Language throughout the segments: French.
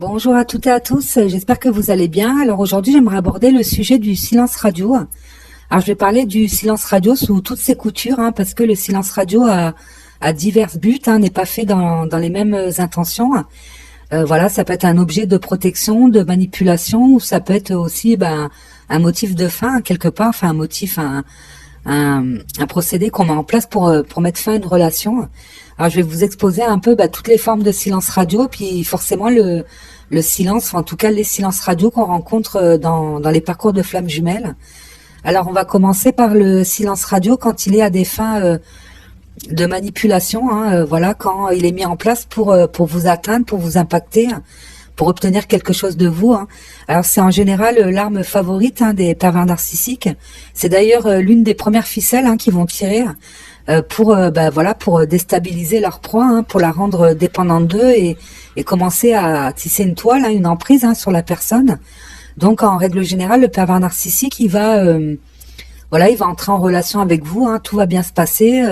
Bonjour à toutes et à tous, j'espère que vous allez bien. Alors aujourd'hui, j'aimerais aborder le sujet du silence radio. Alors je vais parler du silence radio sous toutes ses coutures, parce que le silence radio a divers buts, n'est pas fait dans les mêmes intentions. Voilà, ça peut être un objet de protection, de manipulation, ou ça peut être aussi un motif de fin, quelque part, enfin un motif, un procédé qu'on met en place pour mettre fin à une relation. Alors je vais vous exposer un peu toutes les formes de silence radio, puis forcément le silence, enfin, en tout cas les silences radio qu'on rencontre dans les parcours de flammes jumelles. Alors on va commencer par le silence radio quand il est à des fins de manipulation, voilà, quand il est mis en place pour vous atteindre, pour vous impacter, pour obtenir quelque chose de vous. Alors c'est en général l'arme favorite des pervers narcissiques. C'est d'ailleurs l'une des premières ficelles qu'ils vont tirer pour déstabiliser leur proie, pour la rendre dépendante d'eux et commencer à tisser une toile, une emprise sur la personne. Donc en règle générale, le pervers narcissique, il va entrer en relation avec vous, tout va bien se passer,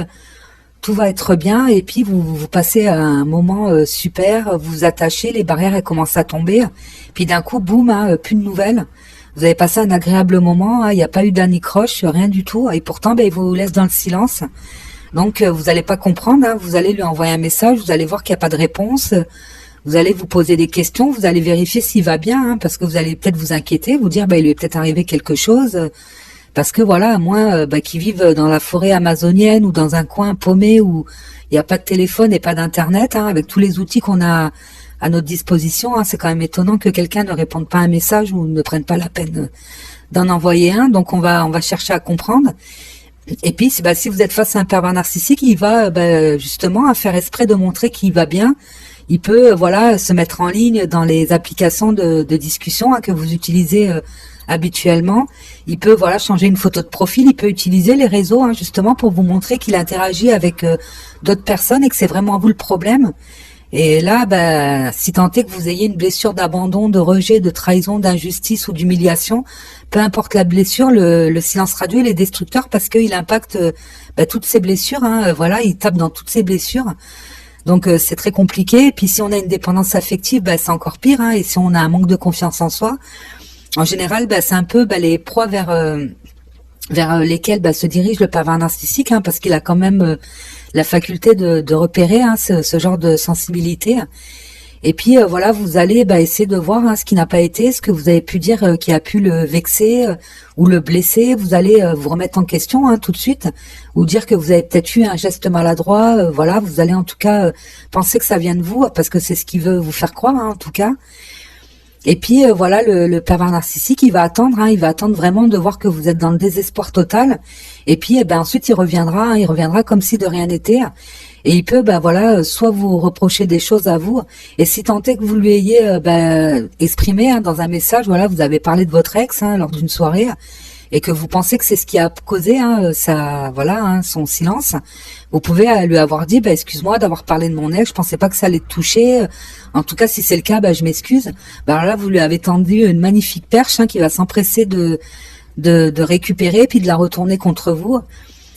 tout va être bien, et puis vous passez un moment super, vous vous attachez, les barrières elles commencent à tomber, puis d'un coup, boum, plus de nouvelles. Vous avez passé un agréable moment, il n'y a pas eu d'anicroche, rien du tout, et pourtant il vous laisse dans le silence. Donc vous n'allez pas comprendre, vous allez lui envoyer un message, vous allez voir qu'il n'y a pas de réponse, vous allez vous poser des questions, vous allez vérifier s'il va bien, parce que vous allez peut-être vous inquiéter, vous dire il lui est peut-être arrivé quelque chose, parce que voilà, à moins qu'ils vivent dans la forêt amazonienne ou dans un coin paumé où il n'y a pas de téléphone et pas d'internet, avec tous les outils qu'on a à notre disposition, c'est quand même étonnant que quelqu'un ne réponde pas à un message ou ne prenne pas la peine d'en envoyer un. Donc on va chercher à comprendre. Et puis si vous êtes face à un pervers narcissique, il va justement faire exprès de montrer qu'il va bien. Il peut se mettre en ligne dans les applications de discussion que vous utilisez habituellement. Il peut changer une photo de profil, il peut utiliser les réseaux justement pour vous montrer qu'il interagit avec d'autres personnes et que c'est vraiment vous le problème. Et là, si tant est que vous ayez une blessure d'abandon, de rejet, de trahison, d'injustice ou d'humiliation, peu importe la blessure, le silence radio il est destructeur parce qu'il impacte toutes ces blessures. Il tape dans toutes ces blessures. Donc c'est très compliqué. Et puis si on a une dépendance affective, c'est encore pire. Et si on a un manque de confiance en soi, en général, c'est un peu les proies vers lesquelles se dirige le pervers narcissique, parce qu'il a quand même la faculté de repérer ce genre de sensibilité. Et puis vous allez essayer de voir ce qui n'a pas été, ce que vous avez pu dire qui a pu le vexer ou le blesser. Vous allez vous remettre en question tout de suite, ou dire que vous avez peut-être eu un geste maladroit. Vous allez en tout cas penser que ça vient de vous, parce que c'est ce qu'il veut vous faire croire en tout cas. Et puis le pervers narcissique, il va attendre vraiment de voir que vous êtes dans le désespoir total. Et puis ensuite il reviendra comme si de rien n'était. Et il peut soit vous reprocher des choses à vous, et si tant est que vous lui ayez exprimé dans un message, vous avez parlé de votre ex lors d'une soirée, et que vous pensez que c'est ce qui a causé son silence, vous pouvez lui avoir dit excuse-moi d'avoir parlé de mon ex, je pensais pas que ça allait te toucher, en tout cas si c'est le cas je m'excuse. Alors là vous lui avez tendu une magnifique perche qui va s'empresser de récupérer puis de la retourner contre vous.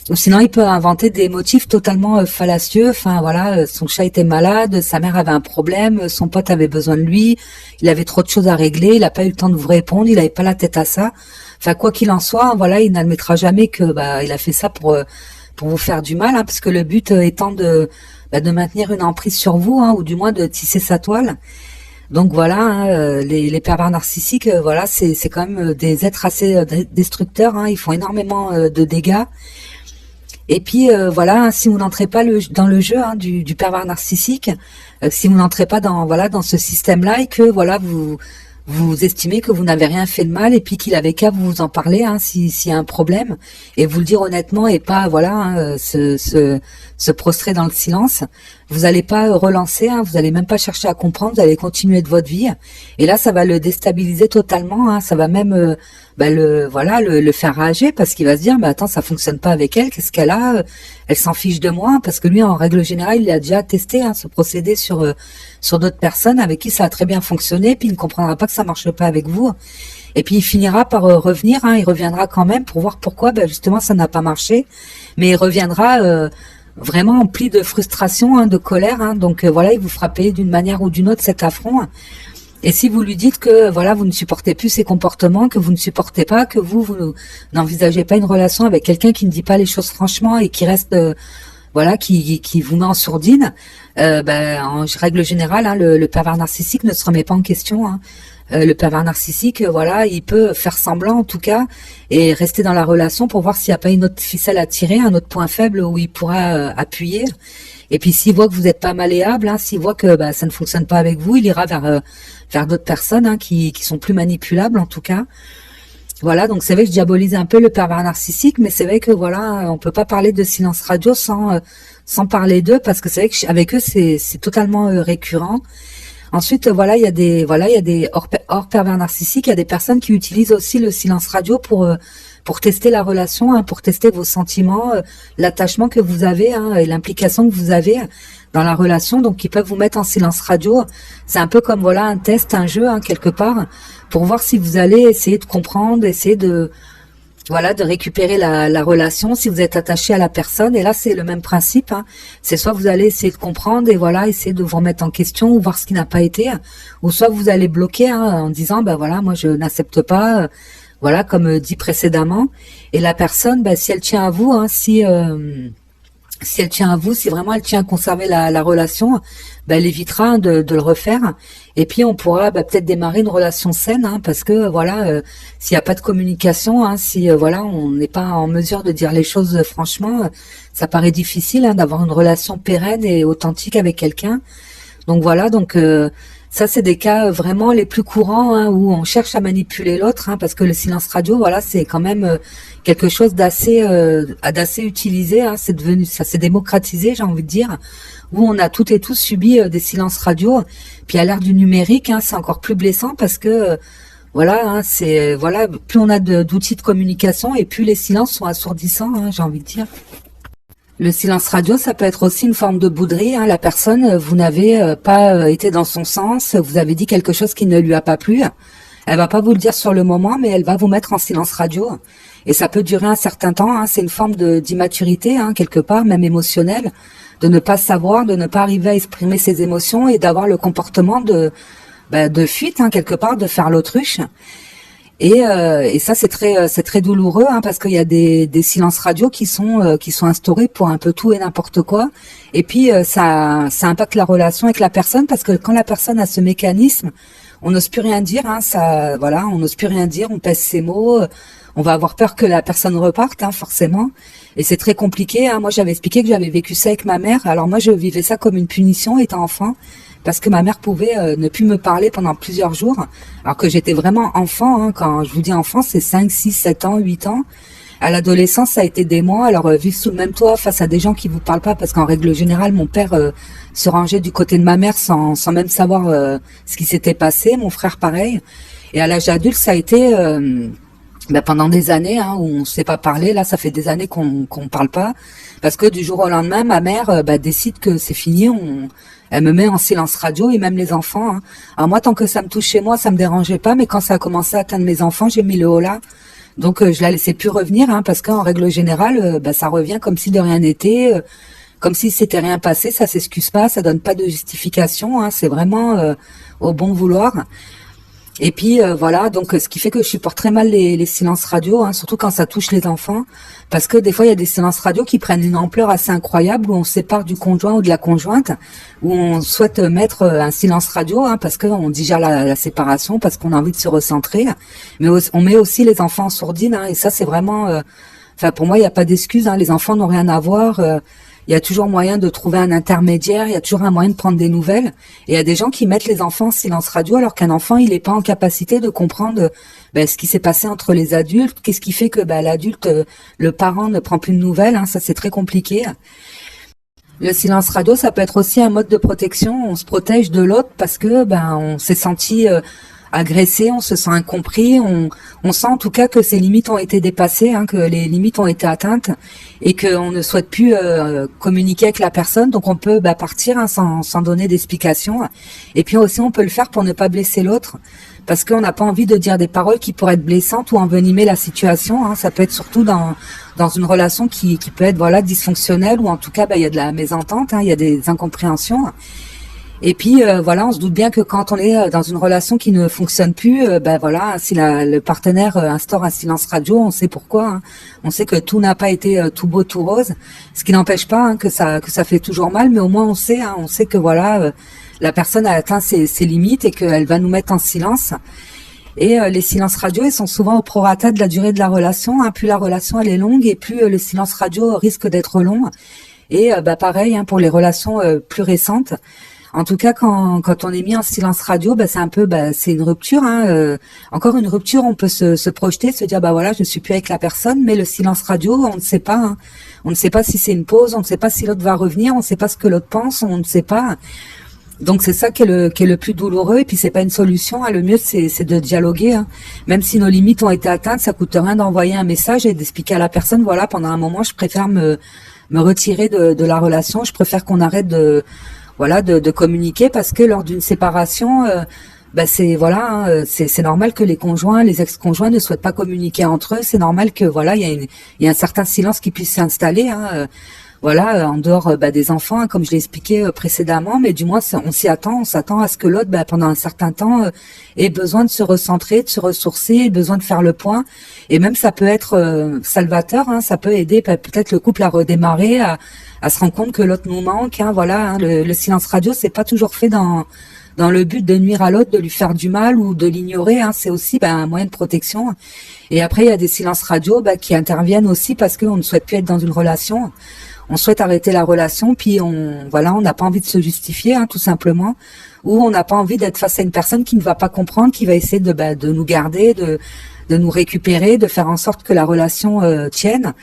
Ou sinon il peut inventer des motifs totalement fallacieux. Son chat était malade, sa mère avait un problème, son pote avait besoin de lui, il avait trop de choses à régler, il n'a pas eu le temps de vous répondre, il n'avait pas la tête à ça. Quoi qu'il en soit, il n'admettra jamais que il a fait ça pour vous faire du mal, parce que le but étant de maintenir une emprise sur vous, ou du moins de tisser sa toile. Donc les pervers narcissiques, c'est quand même des êtres assez destructeurs, ils font énormément de dégâts. Et puis si vous n'entrez pas dans le jeu du pervers narcissique, si vous n'entrez pas dans ce système-là, et que vous estimez que vous n'avez rien fait de mal, et puis qu'il avait qu'à vous en parler s'il y a un problème, et vous le dire honnêtement, et pas se prostrer dans le silence, vous n'allez pas relancer, vous allez même pas chercher à comprendre, vous allez continuer de votre vie, et là ça va le déstabiliser totalement, ça va même le faire rager, parce qu'il va se dire attends, ça fonctionne pas avec elle, qu'est-ce qu'elle a, elle s'en fiche de moi, parce que lui en règle générale il a déjà testé ce procédé sur d'autres personnes avec qui ça a très bien fonctionné, puis il ne comprendra pas que ça marche pas avec vous, et puis il finira par revenir, il reviendra quand même pour voir pourquoi justement ça n'a pas marché, mais il reviendra vraiment empli de frustration, de colère, donc il vous fera payer d'une manière ou d'une autre cet affront. Et si vous lui dites que voilà, vous ne supportez plus ses comportements, que vous ne supportez pas, que vous n'envisagez pas une relation avec quelqu'un qui ne dit pas les choses franchement et qui reste voilà, qui vous met en sourdine, en règle générale, hein, le pervers narcissique ne se remet pas en question. Hein. Le pervers narcissique, voilà, il peut faire semblant en tout cas et rester dans la relation pour voir s'il n'y a pas une autre ficelle à tirer, un autre point faible où il pourra appuyer. Et puis s'il voit que vous n'êtes pas malléable, hein, s'il voit que ça ne fonctionne pas avec vous, il ira vers d'autres personnes hein, qui sont plus manipulables en tout cas. Voilà, donc c'est vrai que je diabolise un peu le pervers narcissique, mais c'est vrai que voilà, on peut pas parler de silence radio sans parler d'eux, parce que c'est vrai que avec eux c'est totalement récurrent. Ensuite, voilà, il y a des hors pervers narcissiques, il y a des personnes qui utilisent aussi le silence radio pour tester la relation, hein, pour tester vos sentiments, l'attachement que vous avez hein, et l'implication que vous avez dans la relation. Donc, ils peuvent vous mettre en silence radio. C'est un peu comme voilà un test, un jeu hein, quelque part, pour voir si vous allez essayer de comprendre, essayer de récupérer la relation, si vous êtes attaché à la personne. Et là, c'est le même principe. Hein. C'est soit vous allez essayer de comprendre et voilà, essayer de vous remettre en question ou voir ce qui n'a pas été, ou soit vous allez bloquer hein, en disant, voilà, moi je n'accepte pas, voilà, comme dit précédemment. Et la personne, si elle tient à vous, hein, si elle tient à vous, si vraiment elle tient à conserver la relation, elle évitera hein, de le refaire. Et puis on pourra peut-être démarrer une relation saine, hein, parce que voilà, s'il n'y a pas de communication, hein, si voilà, on n'est pas en mesure de dire les choses franchement, ça paraît difficile hein, d'avoir une relation pérenne et authentique avec quelqu'un. Donc voilà, ça c'est des cas vraiment les plus courants hein, où on cherche à manipuler l'autre, hein, parce que le silence radio, voilà, c'est quand même quelque chose d'assez utilisé. Hein, ça s'est démocratisé, j'ai envie de dire, où on a toutes et tous subi des silences radio. Puis à l'ère du numérique, hein, c'est encore plus blessant parce que plus on a d'outils de communication et plus les silences sont assourdissants, hein, j'ai envie de dire. Le silence radio, ça peut être aussi une forme de bouderie. Hein. La personne, vous n'avez pas été dans son sens, vous avez dit quelque chose qui ne lui a pas plu. Elle va pas vous le dire sur le moment, mais elle va vous mettre en silence radio. Et ça peut durer un certain temps. Hein. C'est une forme d'immaturité, hein, quelque part, même émotionnelle, de ne pas savoir, de ne pas arriver à exprimer ses émotions et d'avoir le comportement de fuite, hein, quelque part, de faire l'autruche. Et ça c'est très douloureux hein, parce qu'il y a des silences radio qui sont instaurés pour un peu tout et n'importe quoi. Et puis ça impacte la relation avec la personne, parce que quand la personne a ce mécanisme, on n'ose plus rien dire hein, on n'ose plus rien dire, on pèse ses mots, on va avoir peur que la personne reparte hein, forcément. Et c'est très compliqué hein. Moi j'avais expliqué que j'avais vécu ça avec ma mère. Alors moi je vivais ça comme une punition étant enfant, parce que ma mère pouvait ne plus me parler pendant plusieurs jours, alors que j'étais vraiment enfant. Hein. Quand je vous dis enfant, c'est 5, 6, 7 ans, 8 ans. À l'adolescence, ça a été des mois. Alors, vivre sous le même toit face à des gens qui vous parlent pas, parce qu'en règle générale, mon père se rangeait du côté de ma mère sans même savoir ce qui s'était passé. Mon frère, pareil. Et à l'âge adulte, ça a été pendant des années hein, où on ne s'est pas parlé. Là, ça fait des années qu'on parle pas, parce que du jour au lendemain, ma mère décide que c'est fini. Elle me met en silence radio, et même les enfants. Hein. Alors moi, tant que ça me touche chez moi, ça me dérangeait pas, mais quand ça a commencé à atteindre mes enfants, j'ai mis le holà. Donc je la laissais plus revenir, hein, parce qu'en règle générale, ça revient comme si de rien n'était, comme si c'était rien passé. Ça s'excuse pas, ça donne pas de justification. Hein, c'est vraiment au bon vouloir. Et puis voilà, donc ce qui fait que je supporte très mal les silences radio, hein, surtout quand ça touche les enfants, parce que des fois il y a des silences radio qui prennent une ampleur assez incroyable, où on se sépare du conjoint ou de la conjointe, où on souhaite mettre un silence radio, hein, parce qu'on digère la séparation, parce qu'on a envie de se recentrer, mais on met aussi les enfants en sourdine, hein, et ça c'est vraiment, pour moi il n'y a pas d'excuse, hein, les enfants n'ont rien à voir. Il y a toujours moyen de trouver un intermédiaire, il y a toujours un moyen de prendre des nouvelles. Et il y a des gens qui mettent les enfants en silence radio, alors qu'un enfant, il n'est pas en capacité de comprendre ce qui s'est passé entre les adultes. Qu'est-ce qui fait que l'adulte, le parent ne prend plus de nouvelles, hein, ça c'est très compliqué. Le silence radio, ça peut être aussi un mode de protection. On se protège de l'autre parce que on s'est senti agressé, on se sent incompris, on sent en tout cas que ses limites ont été dépassées, hein, que les limites ont été atteintes, et qu'on ne souhaite plus communiquer avec la personne. Donc on peut partir hein, sans donner d'explication. Et puis aussi on peut le faire pour ne pas blesser l'autre, parce qu'on n'a pas envie de dire des paroles qui pourraient être blessantes ou envenimer la situation. Hein. Ça peut être surtout dans une relation qui peut être dysfonctionnelle, ou en tout cas il y a de la mésentente, hein, il y a des incompréhensions. Et puis voilà, on se doute bien que quand on est dans une relation qui ne fonctionne plus, ben voilà, si le partenaire instaure un silence radio, on sait pourquoi. Hein. On sait que tout n'a pas été tout beau, tout rose, ce qui n'empêche pas que ça fait toujours mal, mais au moins on sait que voilà, la personne a atteint ses limites et qu'elle va nous mettre en silence. Et les silences radio, ils sont souvent au prorata de la durée de la relation. Hein. Plus la relation elle est longue et plus le silence radio risque d'être long. Et bah pareil pour les relations plus récentes. En tout cas, quand on est mis en silence radio, bah c'est un peu, c'est une rupture. Hein. Encore une rupture, on peut se projeter, se dire bah voilà, je suis plus avec la personne, mais le silence radio, on ne sait pas. Hein. On ne sait pas si c'est une pause, on ne sait pas si l'autre va revenir, on ne sait pas ce que l'autre pense, on ne sait pas. Donc c'est ça qui est le plus douloureux. Et puis c'est pas une solution. Hein. Le mieux c'est de dialoguer. Hein. Même si nos limites ont été atteintes, ça coûte rien d'envoyer un message et d'expliquer à la personne voilà, pendant un moment, je préfère me retirer de la relation. Je préfère qu'on arrête de communiquer parce que lors d'une séparation, c'est normal que les conjoints, les ex-conjoints ne souhaitent pas communiquer entre eux. C'est normal que voilà, il y a un certain silence qui puisse s'installer. Hein, en dehors des enfants, hein, comme je l'ai expliqué précédemment, mais du moins on s'attend à ce que l'autre, pendant un certain temps, ait besoin de se recentrer, de se ressourcer, ait besoin de faire le point. Et même ça peut être salvateur, hein, ça peut aider peut-être le couple à redémarrer, à se rendre compte que l'autre nous manque. Hein, le silence radio, c'est pas toujours fait dans le but de nuire à l'autre, de lui faire du mal ou de l'ignorer. Hein, c'est aussi un moyen de protection. Et après, il y a des silences radio qui interviennent aussi parce qu'on ne souhaite plus être dans une relation. On souhaite arrêter la relation, puis on n'a pas envie de se justifier, hein, tout simplement, ou on n'a pas envie d'être face à une personne qui ne va pas comprendre, qui va essayer de nous garder, de nous récupérer, de faire en sorte que la relation tienne.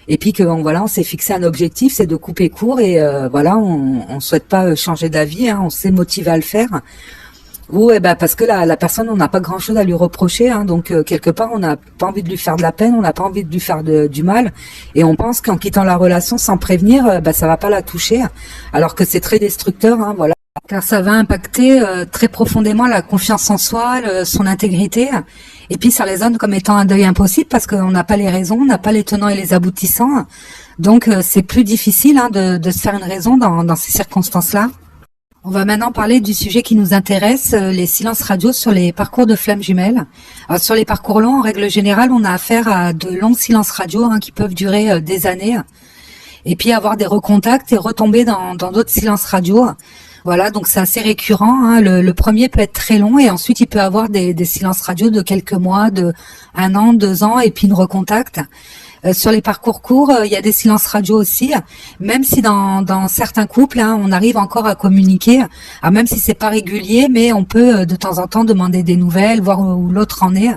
Et puis on s'est fixé un objectif, c'est de couper court et on souhaite pas changer d'avis, hein, on s'est motivé à le faire. Ou parce que la personne, on n'a pas grand-chose à lui reprocher, hein, donc quelque part on n'a pas envie de lui faire de la peine, on n'a pas envie de lui faire du mal, et on pense qu'en quittant la relation sans prévenir, ça va pas la toucher, alors que c'est très destructeur, hein, voilà, car ça va impacter très profondément la confiance en soi, son intégrité, et puis ça résonne comme étant un deuil impossible parce qu'on n'a pas les raisons, on n'a pas les tenants et les aboutissants, donc c'est plus difficile de se faire une raison dans ces circonstances-là. On va maintenant parler du sujet qui nous intéresse, les silences radio sur les parcours de flammes jumelles. Alors, sur les parcours longs, en règle générale, on a affaire à de longs silences radio qui peuvent durer des années, et puis avoir des recontacts et retomber dans d'autres silences radio. Voilà, donc c'est assez récurrent. Hein. Le premier peut être très long et ensuite il peut avoir des silences radio de quelques mois, de 1 an, 2 ans, et puis une recontact. Sur les parcours courts, il y a des silences radio aussi, même si dans certains couples, hein, on arrive encore à communiquer, alors même si c'est pas régulier, mais on peut de temps en temps demander des nouvelles, voir où l'autre en est.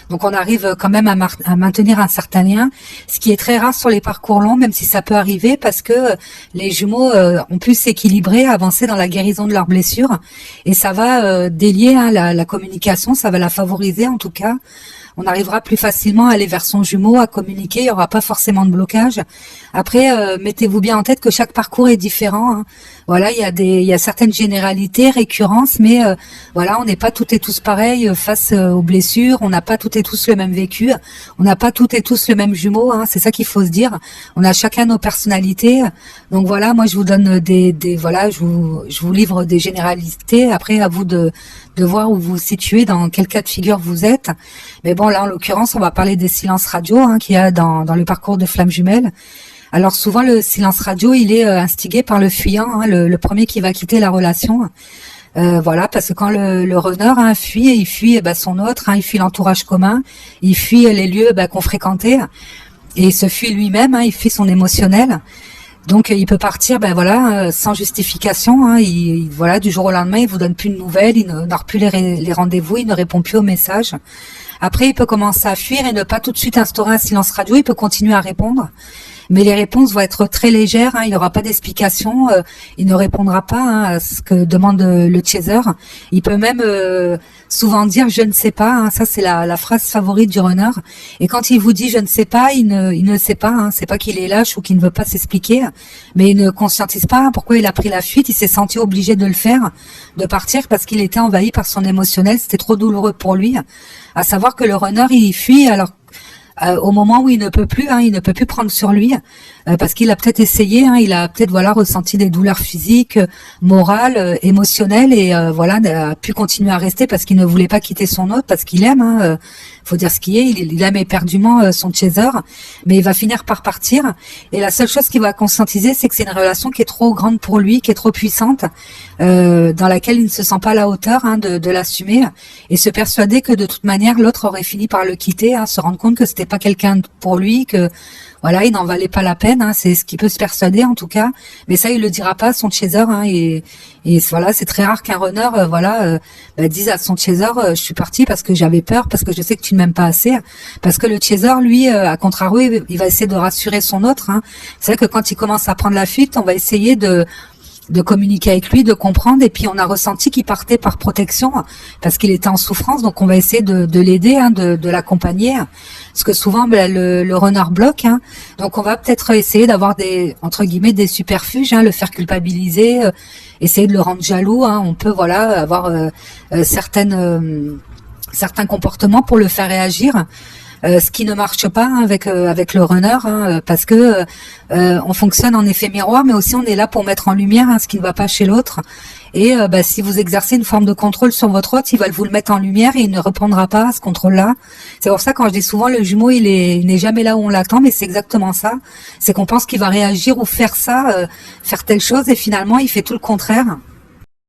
Donc on arrive quand même à maintenir un certain lien, ce qui est très rare sur les parcours longs, même si ça peut arriver, parce que les jumeaux ont pu s'équilibrer, avancer dans la guérison de leurs blessures, et ça va délier la communication, ça va la favoriser en tout cas. On arrivera plus facilement à aller vers son jumeau, à communiquer, il n'y aura pas forcément de blocage. Après, mettez-vous bien en tête que chaque parcours est différent. Hein. Voilà, il y a certaines généralités, récurrences, mais on n'est pas toutes et tous pareils face aux blessures, on n'a pas toutes et tous le même vécu, on n'a pas toutes et tous le même jumeau, hein, c'est ça qu'il faut se dire. On a chacun nos personnalités. Donc voilà, moi je vous donne je vous livre des généralités, après à vous de voir où vous vous situez, dans quel cas de figure vous êtes. Mais bon, là, en l'occurrence, on va parler des silences radio qu'il y a dans le parcours de flammes jumelles. Alors souvent, le silence radio, il est instigé par le fuyant, hein, le premier qui va quitter la relation. Parce que quand le runner fuit, il fuit son autre, il fuit l'entourage commun, il fuit les lieux qu'on fréquentait, et il se fuit lui-même, il fuit son émotionnel. Donc il peut partir sans justification, du jour au lendemain il vous donne plus de nouvelles, il n'a plus les rendez-vous, il ne répond plus aux messages. Après il peut commencer à fuir et ne pas tout de suite instaurer un silence radio, il peut continuer à répondre. Mais les réponses vont être très légères, il n'y aura pas d'explication, il ne répondra pas à ce que demande le chaser. Il peut même souvent dire je ne sais pas, ça c'est la phrase favorite du runner. Et quand il vous dit je ne sais pas, il ne sait pas, c'est pas qu'il est lâche ou qu'il ne veut pas s'expliquer, mais il ne conscientise pas pourquoi il a pris la fuite, il s'est senti obligé de le faire, de partir parce qu'il était envahi par son émotionnel, c'était trop douloureux pour lui. À savoir que le runner il fuit au moment où il ne peut plus, il ne peut plus prendre sur lui, parce qu'il a peut-être essayé, il a peut-être ressenti des douleurs physiques, morales, émotionnelles, et a pu continuer à rester parce qu'il ne voulait pas quitter son hôte, parce qu'il aime. Faut dire ce qui est, il aime éperdument son chaser, mais il va finir par partir. Et la seule chose qu'il va conscientiser, c'est que c'est une relation qui est trop grande pour lui, qui est trop puissante, dans laquelle il ne se sent pas à la hauteur de l'assumer, et se persuader que de toute manière l'autre aurait fini par le quitter, se rendre compte que c'était pas quelqu'un pour lui, que il n'en valait pas la peine, c'est ce qu'il peut se persuader en tout cas, mais ça il le dira pas à son chaser, et voilà, c'est très rare qu'un runner dise à son chaser je suis parti parce que j'avais peur, parce que je sais que tu ne m'aimes pas assez, parce que le chaser lui à contrario il va essayer de rassurer son autre. C'est vrai que quand il commence à prendre la fuite, on va essayer de communiquer avec lui, de comprendre, et puis on a ressenti qu'il partait par protection parce qu'il était en souffrance, donc on va essayer de l'aider, de l'accompagner, parce que souvent le runner bloque, donc on va peut-être essayer d'avoir des entre guillemets des superfuges, le faire culpabiliser, essayer de le rendre jaloux, on peut avoir certains comportements pour le faire réagir. Ce qui ne marche pas avec le runner, parce que on fonctionne en effet miroir, mais aussi on est là pour mettre en lumière ce qui ne va pas chez l'autre. Et si vous exercez une forme de contrôle sur votre hôte, il va vous le mettre en lumière et il ne reprendra pas à ce contrôle-là. C'est pour ça quand je dis souvent le jumeau, il n'est jamais là où on l'attend, mais c'est exactement ça. C'est qu'on pense qu'il va réagir ou faire ça, faire telle chose, et finalement il fait tout le contraire.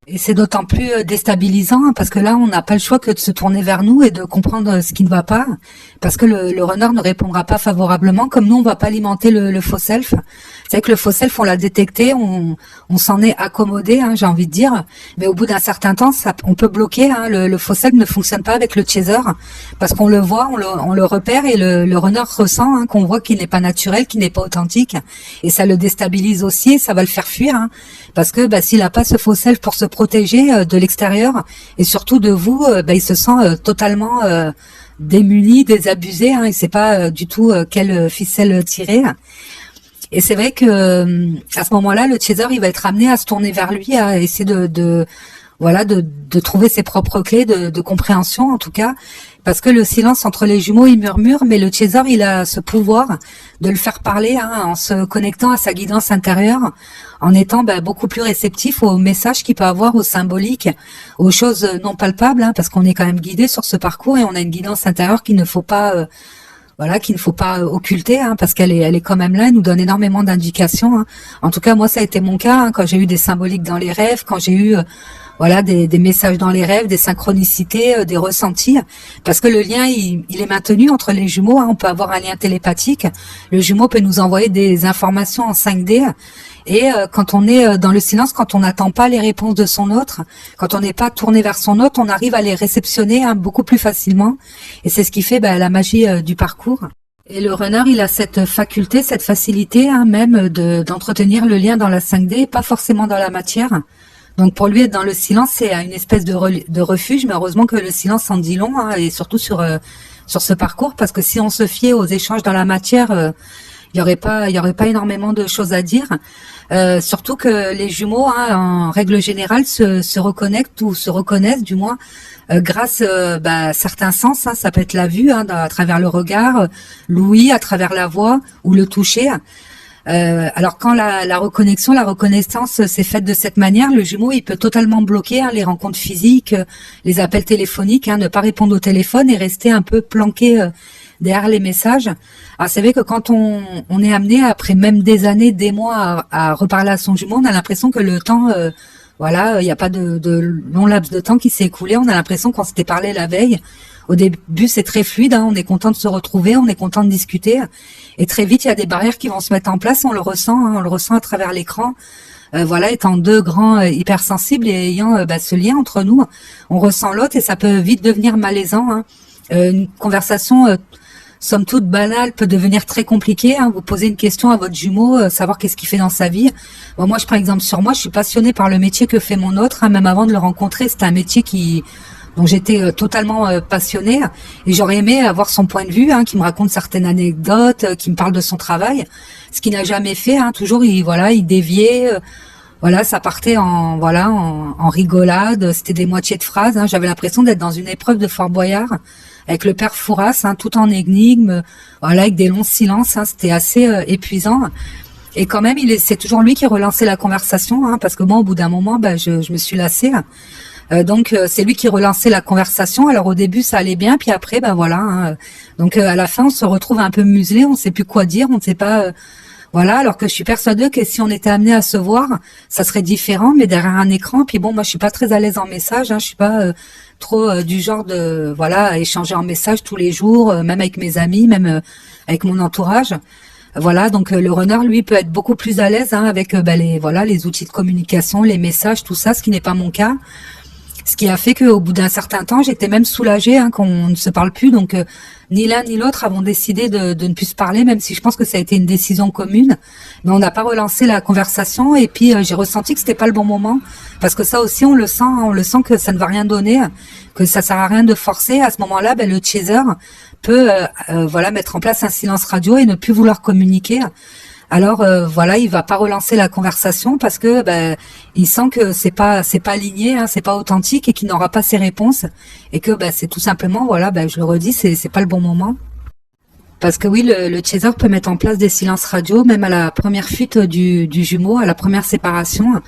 Et c'est d'autant plus déstabilisant parce que là, on n'a pas le choix que de se tourner vers nous et de comprendre ce qui ne va pas, parce que le runner ne répondra pas favorablement, comme nous, on va pas alimenter le faux self. C'est vrai que le faux self, on l'a détecté, on s'en est accommodé, j'ai envie de dire, mais au bout d'un certain temps, on peut bloquer. Le faux self ne fonctionne pas avec le chaser parce qu'on le voit, on le repère, et le runner ressent qu'on voit qu'il n'est pas naturel, qu'il n'est pas authentique, et ça le déstabilise aussi, et ça va le faire fuir, parce que s'il n'a pas ce faux self pour se protéger de l'extérieur et surtout de vous, il se sent totalement démuni, désabusé, il sait pas du tout quelle ficelle tirer. Et c'est vrai que à ce moment-là, le chaser il va être amené à se tourner vers lui, à essayer de trouver ses propres clés de compréhension en tout cas, parce que le silence entre les jumeaux il murmure, mais le chaser il a ce pouvoir de le faire parler, en se connectant à sa guidance intérieure, en étant beaucoup plus réceptif aux messages qu'il peut avoir, aux symboliques, aux choses non palpables, parce qu'on est quand même guidé sur ce parcours et on a une guidance intérieure qu'il ne faut pas occulter, parce qu'elle est quand même là, elle nous donne énormément d'indications. En tout cas, moi, ça a été mon cas, quand j'ai eu des symboliques dans les rêves, quand j'ai eu des messages dans les rêves, des synchronicités, des ressentis, parce que le lien, il est maintenu entre les jumeaux. On peut avoir un lien télépathique. Le jumeau peut nous envoyer des informations en 5D. Et quand on est dans le silence, quand on n'attend pas les réponses de son autre, quand on n'est pas tourné vers son autre, on arrive à les réceptionner beaucoup plus facilement. Et c'est ce qui fait la magie du parcours. Et le runner, il a cette faculté, cette facilité même d'entretenir le lien dans la 5D, pas forcément dans la matière. Donc pour lui, être dans le silence, c'est une espèce de refuge, mais heureusement que le silence en dit long, et surtout sur ce parcours, parce que si on se fiait aux échanges dans la matière, il y aurait pas énormément de choses à dire. Surtout que les jumeaux, en règle générale, se reconnectent ou se reconnaissent du moins grâce à certains sens. Ça peut être la vue, à travers le regard, l'ouïe, à travers la voix ou le toucher. Alors quand la reconnexion, la reconnaissance s'est faite de cette manière, le jumeau il peut totalement bloquer les rencontres physiques, les appels téléphoniques, ne pas répondre au téléphone et rester un peu planqué derrière les messages. Alors c'est vrai que quand on est amené après même des années, des mois à reparler à son jumeau, on a l'impression que le temps, il n'y a pas de long laps de temps qui s'est écoulé. On a l'impression qu'on s'était parlé la veille. Au début, c'est très fluide, on est content de se retrouver, on est content de discuter. Et très vite, il y a des barrières qui vont se mettre en place, on le ressent à travers l'écran. Étant deux grands hypersensibles et ayant ce lien entre nous, on ressent l'autre et ça peut vite devenir malaisant. Une conversation somme toute banale peut devenir très compliquée. Vous posez une question à votre jumeau, savoir qu'est-ce qu'il fait dans sa vie. Bon, moi, je prends exemple sur moi, je suis passionnée par le métier que fait mon autre. Même avant de le rencontrer, c'était un métier dont j'étais totalement passionnée, et j'aurais aimé avoir son point de vue, qui me raconte certaines anecdotes, qui me parle de son travail, ce qu'il n'a jamais fait. Toujours il déviait. voilà, ça partait en rigolade, c'était des moitiés de phrases, hein. J'avais l'impression d'être dans une épreuve de Fort Boyard avec le père Fouras, hein, tout en énigme, voilà, avec des longs silences, hein. C'était assez épuisant. Et quand même, c'est toujours lui qui relançait la conversation, hein, parce que moi, au bout d'un moment, je me suis lassée. Donc c'est lui qui relançait la conversation. Alors au début ça allait bien, puis après voilà. Hein. Donc à la fin on se retrouve un peu muselé, on sait plus quoi dire, on ne sait pas. Voilà. Alors que je suis persuadée que si on était amené à se voir, ça serait différent, mais derrière un écran. Puis bon, moi je suis pas très à l'aise en message. Hein, je suis pas trop du genre de à échanger en message tous les jours, même avec mes amis, même avec mon entourage. Voilà, donc le runner, lui, peut être beaucoup plus à l'aise hein, avec les outils de communication, les messages, tout ça, ce qui n'est pas mon cas. Ce qui a fait qu'au bout d'un certain temps, j'étais même soulagée hein, qu'on ne se parle plus. Donc, ni l'un ni l'autre avons décidé de ne plus se parler, même si je pense que ça a été une décision commune. Mais on n'a pas relancé la conversation. Et puis, j'ai ressenti que c'était pas le bon moment, parce que ça aussi, on le sent que ça ne va rien donner, que ça sert à rien de forcer. À ce moment-là, le chaser peut, mettre en place un silence radio et ne plus vouloir communiquer. Alors il va pas relancer la conversation parce que il sent que c'est pas aligné, hein, c'est pas authentique et qu'il n'aura pas ses réponses et que c'est tout simplement je le redis, c'est pas le bon moment. Parce que oui, le chaser peut mettre en place des silences radio, même à la première fuite du jumeau, à la première séparation.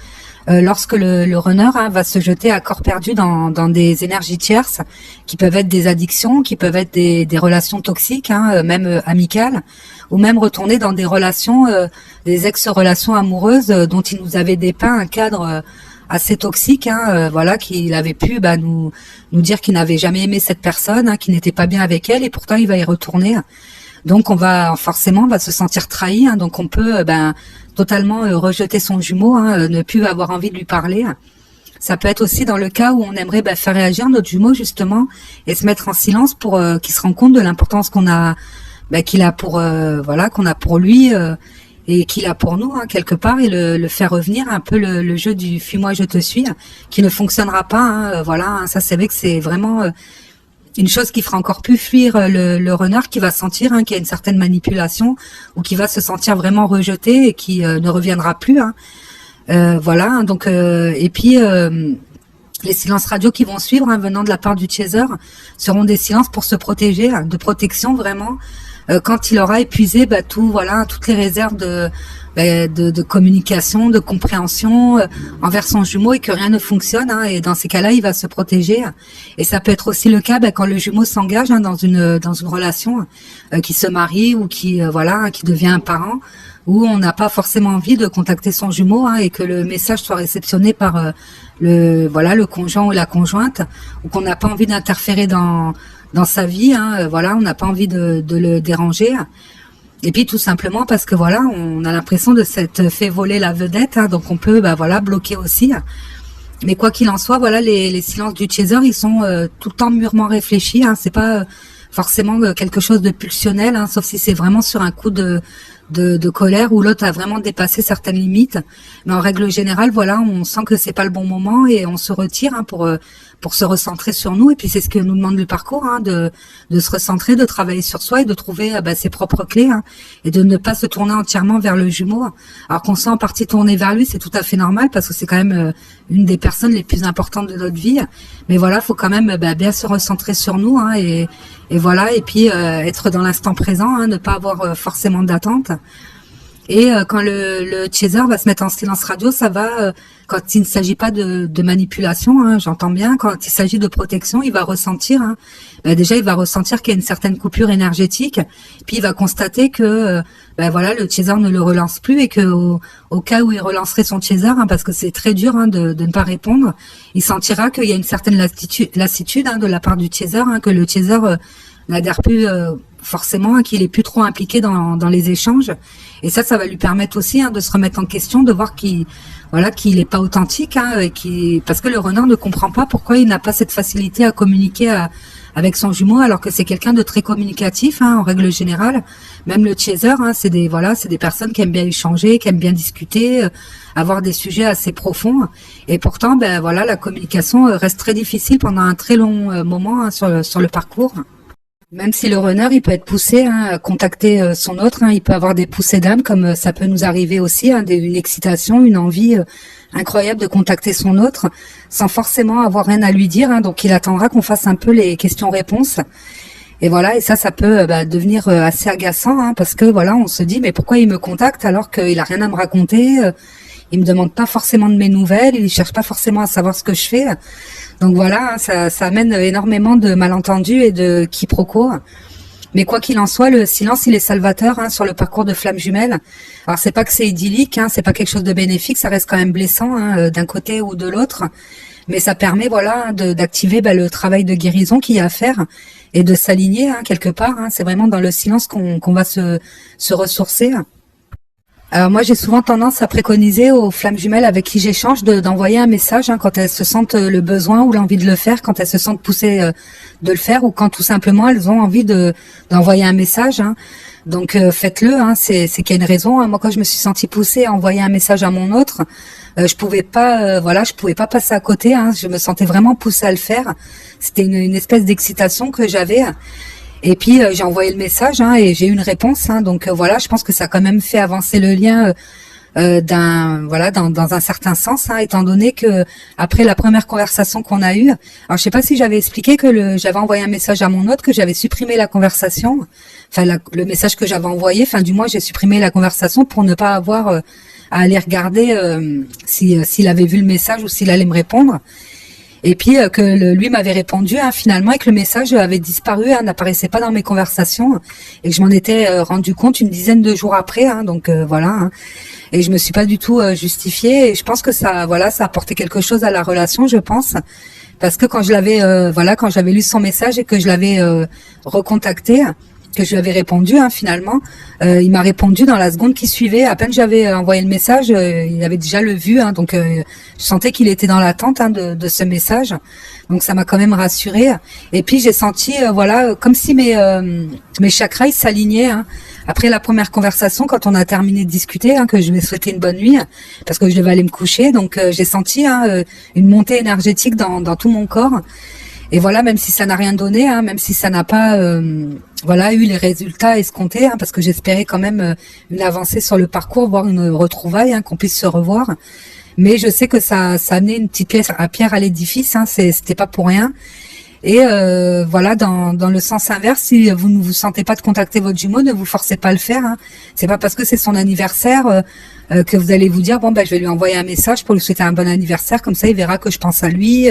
Lorsque le runner hein, va se jeter à corps perdu dans des énergies tierces, qui peuvent être des addictions, qui peuvent être des relations toxiques, hein, même amicales, ou même retourner dans des relations, des ex-relations amoureuses dont il nous avait dépeint un cadre assez toxique, hein, qu'il avait pu nous dire qu'il n'avait jamais aimé cette personne, hein, qu'il n'était pas bien avec elle, et pourtant il va y retourner. Donc on va se sentir trahi, hein, donc on peut totalement rejeter son jumeau, hein, ne plus avoir envie de lui parler. Ça peut être aussi dans le cas où on aimerait faire réagir notre jumeau justement et se mettre en silence pour qu'il se rende compte de l'importance qu'on a qu'il a pour qu'on a pour lui et qu'il a pour nous hein, quelque part, et le faire revenir un peu le jeu du fuis-moi je te suis qui ne fonctionnera pas, hein, ça c'est vrai que c'est vraiment une chose qui fera encore plus fuir le runner, qui va sentir hein, qu'il y a une certaine manipulation ou qui va se sentir vraiment rejeté et qui ne reviendra plus. Hein. Donc et puis les silences radio qui vont suivre hein, venant de la part du chaser seront des silences pour se protéger, hein, de protection vraiment. Quand il aura épuisé toutes les réserves de communication, de compréhension envers son jumeau et que rien ne fonctionne, hein, et dans ces cas-là, il va se protéger. Et ça peut être aussi le cas quand le jumeau s'engage hein, dans une relation, qui se marie ou qui qui devient un parent, où on n'a pas forcément envie de contacter son jumeau hein, et que le message soit réceptionné par le conjoint ou la conjointe, ou qu'on n'a pas envie d'interférer dans sa vie, hein, on n'a pas envie de le déranger. Et puis tout simplement parce que on a l'impression de s'être fait voler la vedette, hein, donc on peut bloquer aussi. Mais quoi qu'il en soit, les silences du chaser, ils sont tout le temps mûrement réfléchis, hein, c'est pas forcément quelque chose de pulsionnel, hein, sauf si c'est vraiment sur un coup de colère où l'autre a vraiment dépassé certaines limites. Mais en règle générale, on sent que c'est pas le bon moment et on se retire hein, pour se recentrer sur nous. Et puis c'est ce que nous demande le parcours, hein, de se recentrer, de travailler sur soi et de trouver ses propres clés, hein, et de ne pas se tourner entièrement vers le jumeau. Alors qu'on s'est en partie tourné vers lui, c'est tout à fait normal parce que c'est quand même une des personnes les plus importantes de notre vie. Mais faut quand même bien se recentrer sur nous, hein, et puis être dans l'instant présent, hein, ne pas avoir forcément d'attente. Et quand le chaser va se mettre en silence radio, ça va, quand il ne s'agit pas de manipulation, hein, j'entends bien, quand il s'agit de protection, il va ressentir, hein, déjà il va ressentir qu'il y a une certaine coupure énergétique, puis il va constater que le chaser ne le relance plus et que au cas où il relancerait son chaser, hein, parce que c'est très dur hein, de ne pas répondre, il sentira qu'il y a une certaine lassitude hein, de la part du chaser, hein, que le chaser n'adhère plus forcément, hein, qu'il est plus trop impliqué dans les échanges, et ça va lui permettre aussi hein, de se remettre en question, de voir qu'il est pas authentique, hein, et parce que le runner ne comprend pas pourquoi il n'a pas cette facilité à communiquer avec son jumeau, alors que c'est quelqu'un de très communicatif, hein, en règle générale. Même le chaser, hein, c'est des personnes qui aiment bien échanger, qui aiment bien discuter, avoir des sujets assez profonds, et pourtant la communication reste très difficile pendant un très long moment hein, sur le parcours. Même si le runner, il peut être poussé hein, à contacter son autre, hein, il peut avoir des poussées d'âme, comme ça peut nous arriver aussi, hein, une excitation, une envie incroyable de contacter son autre sans forcément avoir rien à lui dire, hein. Donc il attendra qu'on fasse un peu les questions-réponses. Et voilà, et ça peut devenir assez agaçant, hein, parce que voilà, on se dit mais pourquoi il me contacte alors qu'il a rien à me raconter, il me demande pas forcément de mes nouvelles, il cherche pas forcément à savoir ce que je fais. Donc voilà, hein, ça amène énormément de malentendus et de quiproquos. Mais quoi qu'il en soit, le silence, il est salvateur, hein, sur le parcours de flammes jumelles. Alors c'est pas que c'est idyllique, hein, c'est pas quelque chose de bénéfique, ça reste quand même blessant, hein, d'un côté ou de l'autre. Mais ça permet, voilà, d'activer le travail de guérison qu'il y a à faire et de s'aligner, hein, quelque part. Hein. C'est vraiment dans le silence qu'on va se ressourcer. Alors moi, j'ai souvent tendance à préconiser aux flammes jumelles avec qui j'échange d'envoyer un message, hein, quand elles se sentent le besoin ou l'envie de le faire, quand elles se sentent poussées de le faire, ou quand tout simplement elles ont envie d'envoyer un message. Hein. Donc faites-le, hein, c'est qu'il y a une raison. Hein. Moi, quand je me suis sentie poussée à envoyer un message à mon autre, je pouvais pas, je pouvais pas passer à côté. Hein. Je me sentais vraiment poussée à le faire. C'était une espèce d'excitation que j'avais. Et puis j'ai envoyé le message, hein, et j'ai eu une réponse. Hein, donc voilà, je pense que ça a quand même fait avancer le lien dans un certain sens, hein, étant donné que après la première conversation qu'on a eue, alors je sais pas si j'avais expliqué que j'avais envoyé un message à mon autre, que j'avais supprimé la conversation, le message que j'avais envoyé, du moins j'ai supprimé la conversation pour ne pas avoir à aller regarder s'il avait vu le message ou s'il allait me répondre. Et puis lui m'avait répondu, hein, finalement, et que le message avait disparu, hein, n'apparaissait pas dans mes conversations, et que je m'en étais rendu compte une dizaine de jours après. Hein, donc voilà. Hein, et je me suis pas du tout justifiée. Et je pense que ça a apporté quelque chose à la relation, je pense, parce que quand j'avais lu son message et que je l'avais recontacté, que je lui avais répondu, hein, finalement, il m'a répondu dans la seconde qui suivait. À peine j'avais envoyé le message, il avait déjà le vu, hein, donc je sentais qu'il était dans l'attente, hein, de ce message. Donc ça m'a quand même rassurée. Et puis j'ai senti, comme si mes chakras s'alignaient. Hein. Après la première conversation, quand on a terminé de discuter, hein, que je lui ai souhaité une bonne nuit, parce que je devais aller me coucher, donc j'ai senti, hein, une montée énergétique dans tout mon corps. Et voilà, même si ça n'a rien donné, hein, même si ça n'a pas eu les résultats escomptés, hein, parce que j'espérais quand même une avancée sur le parcours, voire une retrouvaille, hein, qu'on puisse se revoir. Mais je sais que ça a amené une petite pierre à l'édifice, hein, c'était pas pour rien. Et dans le sens inverse, si vous ne vous sentez pas de contacter votre jumeau, ne vous forcez pas à le faire. Hein. C'est pas parce que c'est son anniversaire que vous allez vous dire je vais lui envoyer un message pour lui souhaiter un bon anniversaire, comme ça il verra que je pense à lui.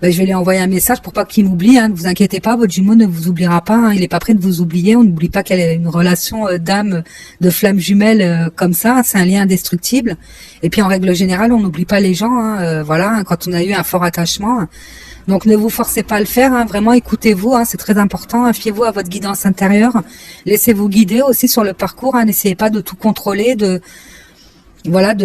Je vais lui envoyer un message pour pas qu'il m'oublie. Hein. Ne vous inquiétez pas, votre jumeau ne vous oubliera pas. Hein. Il est pas prêt de vous oublier. On n'oublie pas qu'elle est une relation d'âme, de flamme jumelle comme ça. Hein. C'est un lien indestructible. Et puis en règle générale, on n'oublie pas les gens. Hein. Quand on a eu un fort attachement. Donc ne vous forcez pas à le faire. Hein. Vraiment, écoutez-vous. Hein. C'est très important. Hein. Fiez-vous à votre guidance intérieure. Laissez-vous guider aussi sur le parcours. Hein. N'essayez pas de tout contrôler, de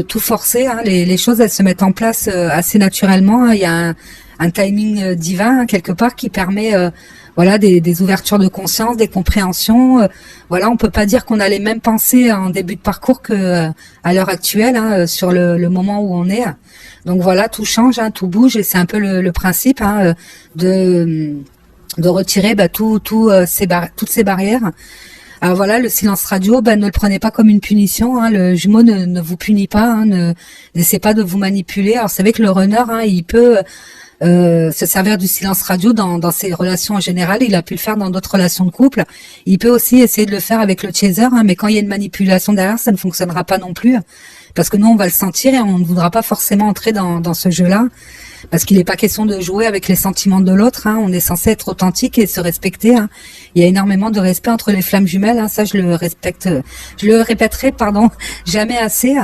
tout forcer. Hein. Les choses, elles se mettent en place assez naturellement. Hein. Il y a un timing divin, hein, quelque part, qui permet des ouvertures de conscience, des compréhensions. On peut pas dire qu'on a les mêmes pensées en début de parcours que à l'heure actuelle, hein, sur le moment où on est. Donc voilà, tout change, hein, tout bouge, et c'est un peu le principe, hein, de retirer toutes ces barrières. Alors voilà, le silence radio, ne le prenez pas comme une punition. Hein, le jumeau ne vous punit pas. Hein, n'essayez pas de vous manipuler. Alors c'est vrai que le runner, hein, il peut se servir du silence radio dans ses relations en général. Il a pu le faire dans d'autres relations de couple. Il peut aussi essayer de le faire avec le chaser, hein, mais quand il y a une manipulation derrière, ça ne fonctionnera pas non plus. Parce que nous, on va le sentir et on ne voudra pas forcément entrer dans ce jeu-là. Parce qu'il n'est pas question de jouer avec les sentiments de l'autre. Hein. On est censé être authentique et se respecter. Hein. Il y a énormément de respect entre les flammes jumelles. Hein. Ça, je le répéterai, jamais assez.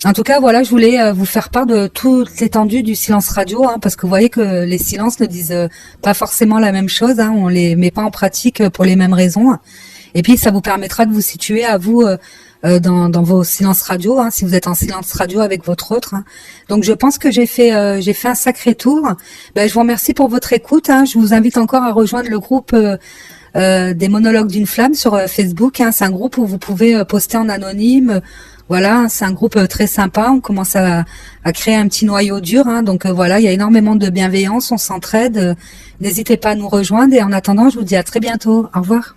En tout cas, je voulais vous faire part de toute l'étendue du silence radio, hein, parce que vous voyez que les silences ne disent pas forcément la même chose. Hein. On les met pas en pratique pour les mêmes raisons. Et puis, ça vous permettra de vous situer à vous dans vos silences radio, hein, si vous êtes en silence radio avec votre autre. Hein. Donc je pense que j'ai fait un sacré tour. Je vous remercie pour votre écoute. Hein. Je vous invite encore à rejoindre le groupe des monologues d'une flamme sur Facebook. Hein. C'est un groupe où vous pouvez poster en anonyme. Voilà, c'est un groupe très sympa. On commence à créer un petit noyau dur. Hein. Donc il y a énormément de bienveillance, on s'entraide. N'hésitez pas à nous rejoindre. Et en attendant, je vous dis à très bientôt. Au revoir.